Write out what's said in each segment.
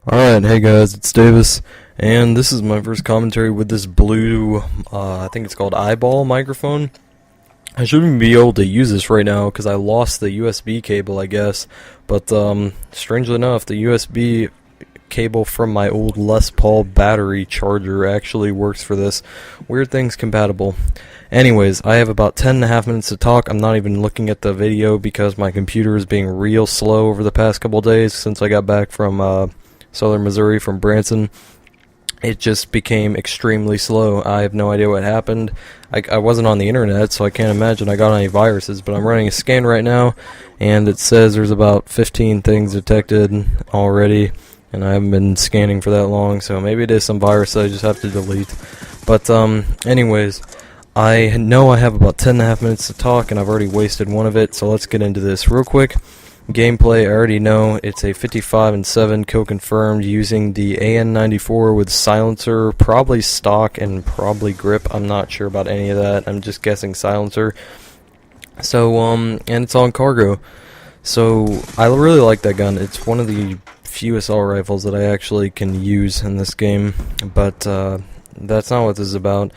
Alright, hey guys, it's Davis, and this is my first commentary with this blue, I think it's called eyeball microphone. I shouldn't be able to use this right now because I lost the USB cable, I guess, but strangely enough, the USB cable from my old Les Paul battery charger actually works for this. Weird things compatible. Anyways, I have about 10.5 minutes to talk. I'm not even looking at the video because my computer is being real slow over the past couple days since I got back from Southern Missouri from Branson. It just became extremely slow. I have no idea what happened. I wasn't on the internet, so I can't imagine I got any viruses, but I'm running a scan right now, and it says there's about 15 things detected already, and I haven't been scanning for that long, so maybe it is some virus that I just have to delete. But anyways, I know I have about 10.5 minutes to talk, and I've already wasted one of it, so let's get into this real quick. Gameplay, I already know it's a 55-7 kill confirmed using the AN94 with silencer, probably stock and probably grip. I'm not sure about any of that. I'm just guessing silencer. So, and it's on cargo. So, I really like that gun. It's one of the few assault rifles that I actually can use in this game, but that's not what this is about.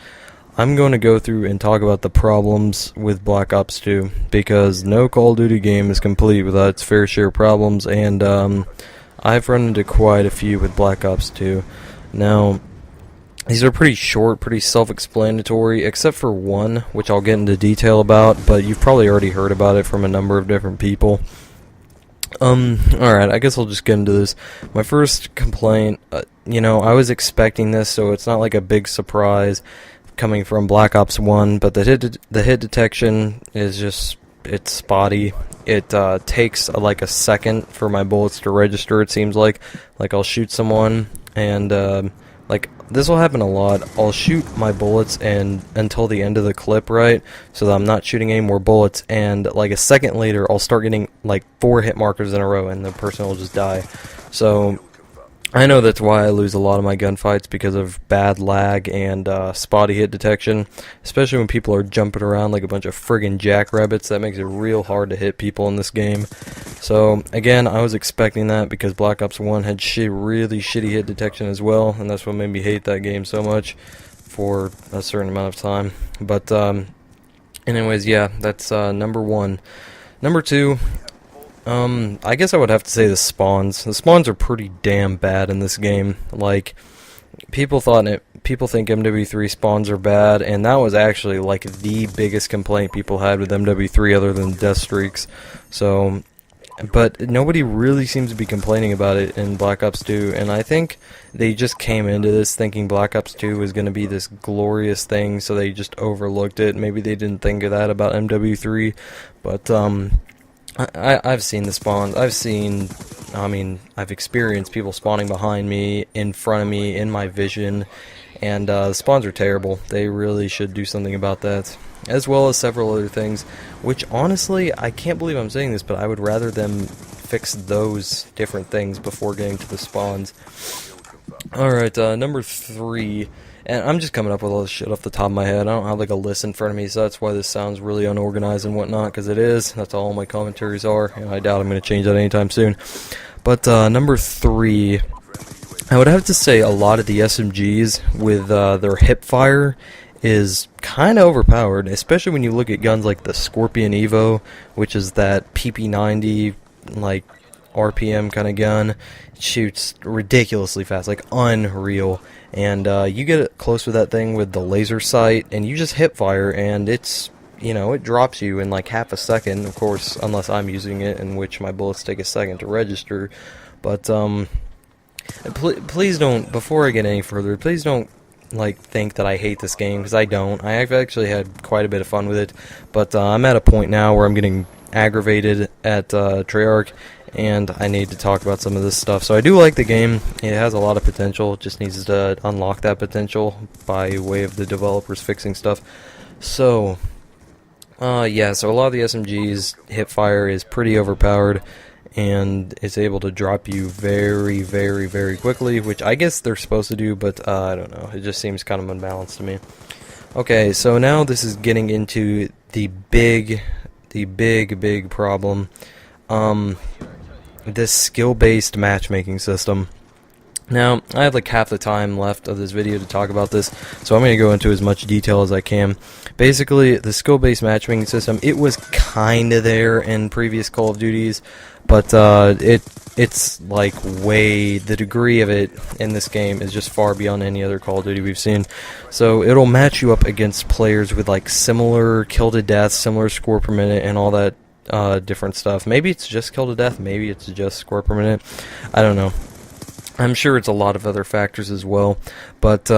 I'm going to go through and talk about the problems with Black Ops 2, because no Call of Duty game is complete without its fair share of problems, and I've run into quite a few with Black Ops 2. Now, these are pretty short, pretty self-explanatory, except for one, which I'll get into detail about, but you've probably already heard about it from a number of different people. Alright, I guess I'll just get into this. My first complaint, I was expecting this, so it's not like a big surprise coming from Black Ops 1, but the hit detection is just, it's spotty. It takes like a second for my bullets to register, it seems like. Like, I'll shoot someone, and like, this will happen a lot. I'll shoot my bullets and until the end of the clip, right, so that I'm not shooting any more bullets, and like a second later I'll start getting like 4 hit markers in a row and the person will just die. So I know that's why I lose a lot of my gunfights, because of bad lag and spotty hit detection, especially when people are jumping around like a bunch of friggin' jackrabbits. That makes it real hard to hit people in this game. So again, I was expecting that because Black Ops 1 had really shitty hit detection as well, and that's what made me hate that game so much for a certain amount of time. But anyways, yeah, that's number one. Number two, I guess I would have to say the spawns. The spawns are pretty damn bad in this game. Like, people think MW3 spawns are bad, and that was actually like the biggest complaint people had with MW3 other than death streaks. So, but nobody really seems to be complaining about it in Black Ops 2, and I think they just came into this thinking Black Ops 2 was going to be this glorious thing, so they just overlooked it. Maybe they didn't think of that about MW3, but I've seen the spawns. I've experienced people spawning behind me, in front of me, in my vision, and the spawns are terrible. They really should do something about that, as well as several other things, which honestly, I can't believe I'm saying this, but I would rather them fix those different things before getting to the spawns. Alright, number 3. And I'm just coming up with all this shit off the top of my head. I don't have like a list in front of me, so that's why this sounds really unorganized and whatnot, because it is. That's all my commentaries are, and I doubt I'm going to change that anytime soon. But number 3, I would have to say a lot of the SMGs with their hip fire is kind of overpowered, especially when you look at guns like the Scorpion Evo, which is that PP90, like, RPM kind of gun. It shoots ridiculously fast, like unreal. And you get close with that thing with the laser sight, and you just hip fire, and it's, it drops you in like half a second, of course, unless I'm using it, in which my bullets take a second to register. But please don't, before I get any further, please don't think that I hate this game, because I don't. I've actually had quite a bit of fun with it, but I'm at a point now where I'm getting aggravated at Treyarch, and I need to talk about some of this stuff. So I do like the game. It has a lot of potential. It just needs to unlock that potential by way of the developers fixing stuff. So yeah, so a lot of the SMG's hipfire is pretty overpowered, and it's able to drop you very, very, very quickly, which I guess they're supposed to do, but I don't know. It just seems kind of unbalanced to me. Okay, so now this is getting into the big problem. This skill-based matchmaking system. Now, I have like half the time left of this video to talk about this, so I'm going to go into as much detail as I can. Basically, the skill-based matchmaking system, it was kind of there in previous Call of Duties, but it's like the degree of it in this game is just far beyond any other Call of Duty we've seen. So it'll match you up against players with like similar kill to death, similar score per minute, and all that different stuff. Maybe it's just kill to death, maybe it's just score per minute, I don't know. I'm sure it's a lot of other factors as well, but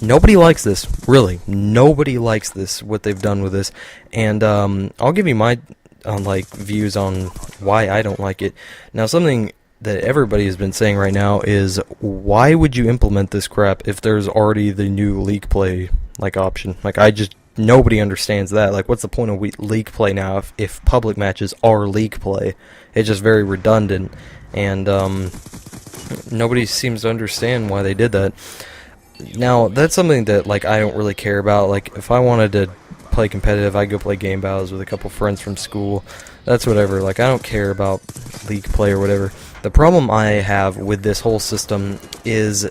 nobody likes this, really. Nobody likes this, what they've done with this, and I'll give you my views on why I don't like it. Now, something that everybody has been saying right now is, why would you implement this crap if there's already the new league play option? Nobody understands that. Like, what's the point of league play now if public matches are league play? It's just very redundant, and nobody seems to understand why they did that. Now, that's something that I don't really care about. Like, if I wanted to play competitive, I'd go play game battles with a couple friends from school. That's whatever. Like, I don't care about league play or whatever. The problem I have with this whole system is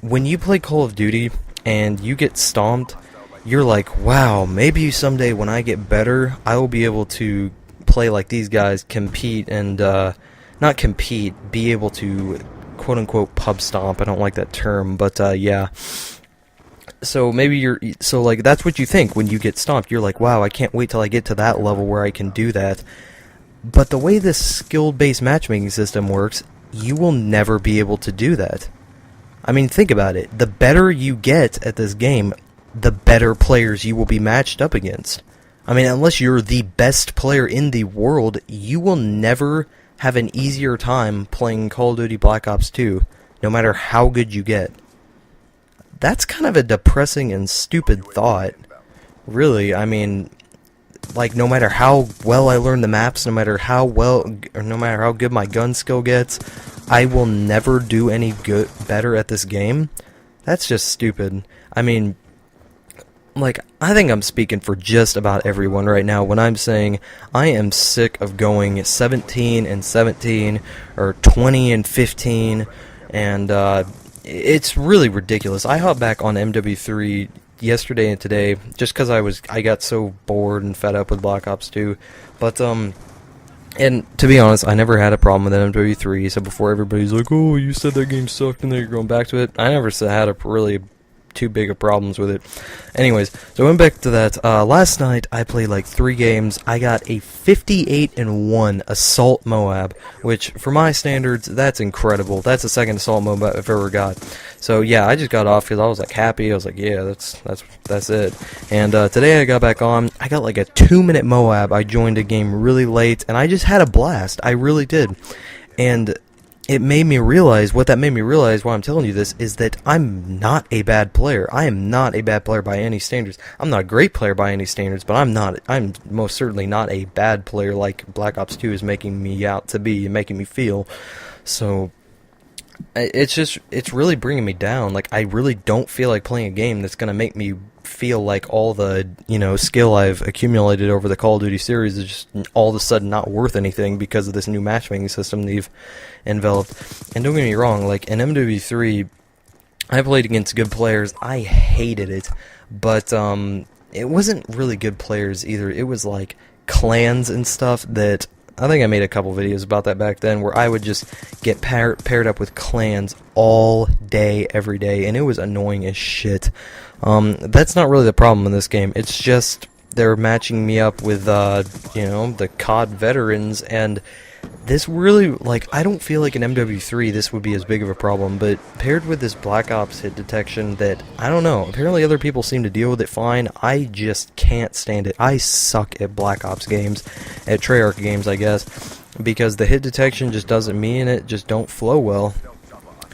when you play Call of Duty and you get stomped, you're like, wow, maybe someday when I get better, I will be able to play like these guys, compete, and not compete, be able to quote-unquote pub stomp. I don't like that term, but yeah. So maybe that's what you think when you get stomped. You're like, wow, I can't wait till I get to that level where I can do that. But the way this skill-based matchmaking system works, you will never be able to do that. I mean, think about it. The better you get at this game, the better players you will be matched up against. I mean, unless you're the best player in the world, you will never have an easier time playing Call of Duty Black Ops 2, no matter how good you get. That's kind of a depressing and stupid thought, really. I mean, no matter how well I learn the maps, no matter how good my gun skill gets, I will never do any better at this game. That's just stupid. I mean, I think I'm speaking for just about everyone right now when I'm saying I am sick of going 17 and 17 or 20 and 15, and it's really ridiculous. I hopped back on MW3 yesterday and today just because I got so bored and fed up with Black Ops 2, but and to be honest, I never had a problem with MW3, so before everybody's like, oh, you said that game sucked and then you're going back to it, I never had a really too big of problems with it. Anyways, so I went back to that. Last night I played 3 games. I got a 58-1 Assault Moab, which for my standards, that's incredible. That's the second Assault Moab I've ever got. So yeah, I just got off because I was happy. I was like, yeah, that's it. And today I got back on. I got a 2-minute Moab. I joined a game really late, and I just had a blast. I really did. And it made me realize, why I'm telling you this, is that I'm not a bad player. I am not a bad player by any standards. I'm not a great player by any standards, but I'm most certainly not a bad player like Black Ops 2 is making me out to be and making me feel. So it's really bringing me down. I really don't feel like playing a game that's going to make me feel like all the, skill I've accumulated over the Call of Duty series is just all of a sudden not worth anything because of this new matchmaking system they've enveloped. And don't get me wrong, in MW3, I played against good players. I hated it, but it wasn't really good players either. It was clans and stuff that I think I made a couple videos about that back then, where I would just get paired up with clans all day, every day, and it was annoying as shit. That's not really the problem in this game. It's just they're matching me up with, the COD veterans, and this really, I don't feel like in MW3 this would be as big of a problem, but paired with this Black Ops hit detection that, I don't know, apparently other people seem to deal with it fine. I just can't stand it. I suck at Black Ops games, at Treyarch games, I guess, because the hit detection just doesn't mean it just don't flow well.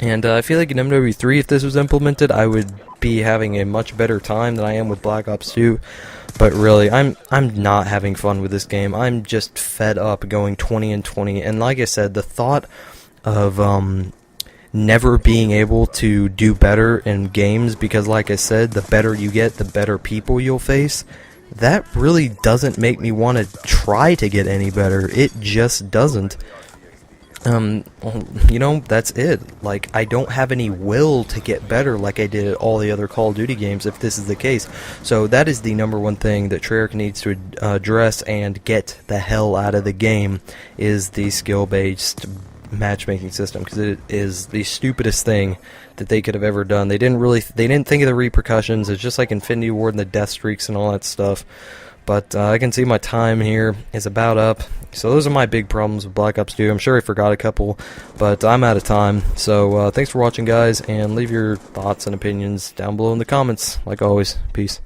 And I feel like in MW3, if this was implemented, I would be having a much better time than I am with Black Ops 2. But really, I'm not having fun with this game. I'm just fed up going 20 and 20. And like I said, the thought of never being able to do better in games, because like I said, the better you get, the better people you'll face, that really doesn't make me want to try to get any better. It just doesn't. Well, you know, that's it. Like, I don't have any will to get better like I did at all the other Call of Duty games if this is the case. So that is the number one thing that Treyarch needs to address and get the hell out of the game, is the skill-based matchmaking system, because it is the stupidest thing that they could have ever done. They didn't think of the repercussions. It's just like Infinity Ward and the death streaks and all that stuff. But I can see my time here is about up. So those are my big problems with Black Ops 2. I'm sure I forgot a couple, but I'm out of time. So thanks for watching, guys, and leave your thoughts and opinions down below in the comments. Like always, peace.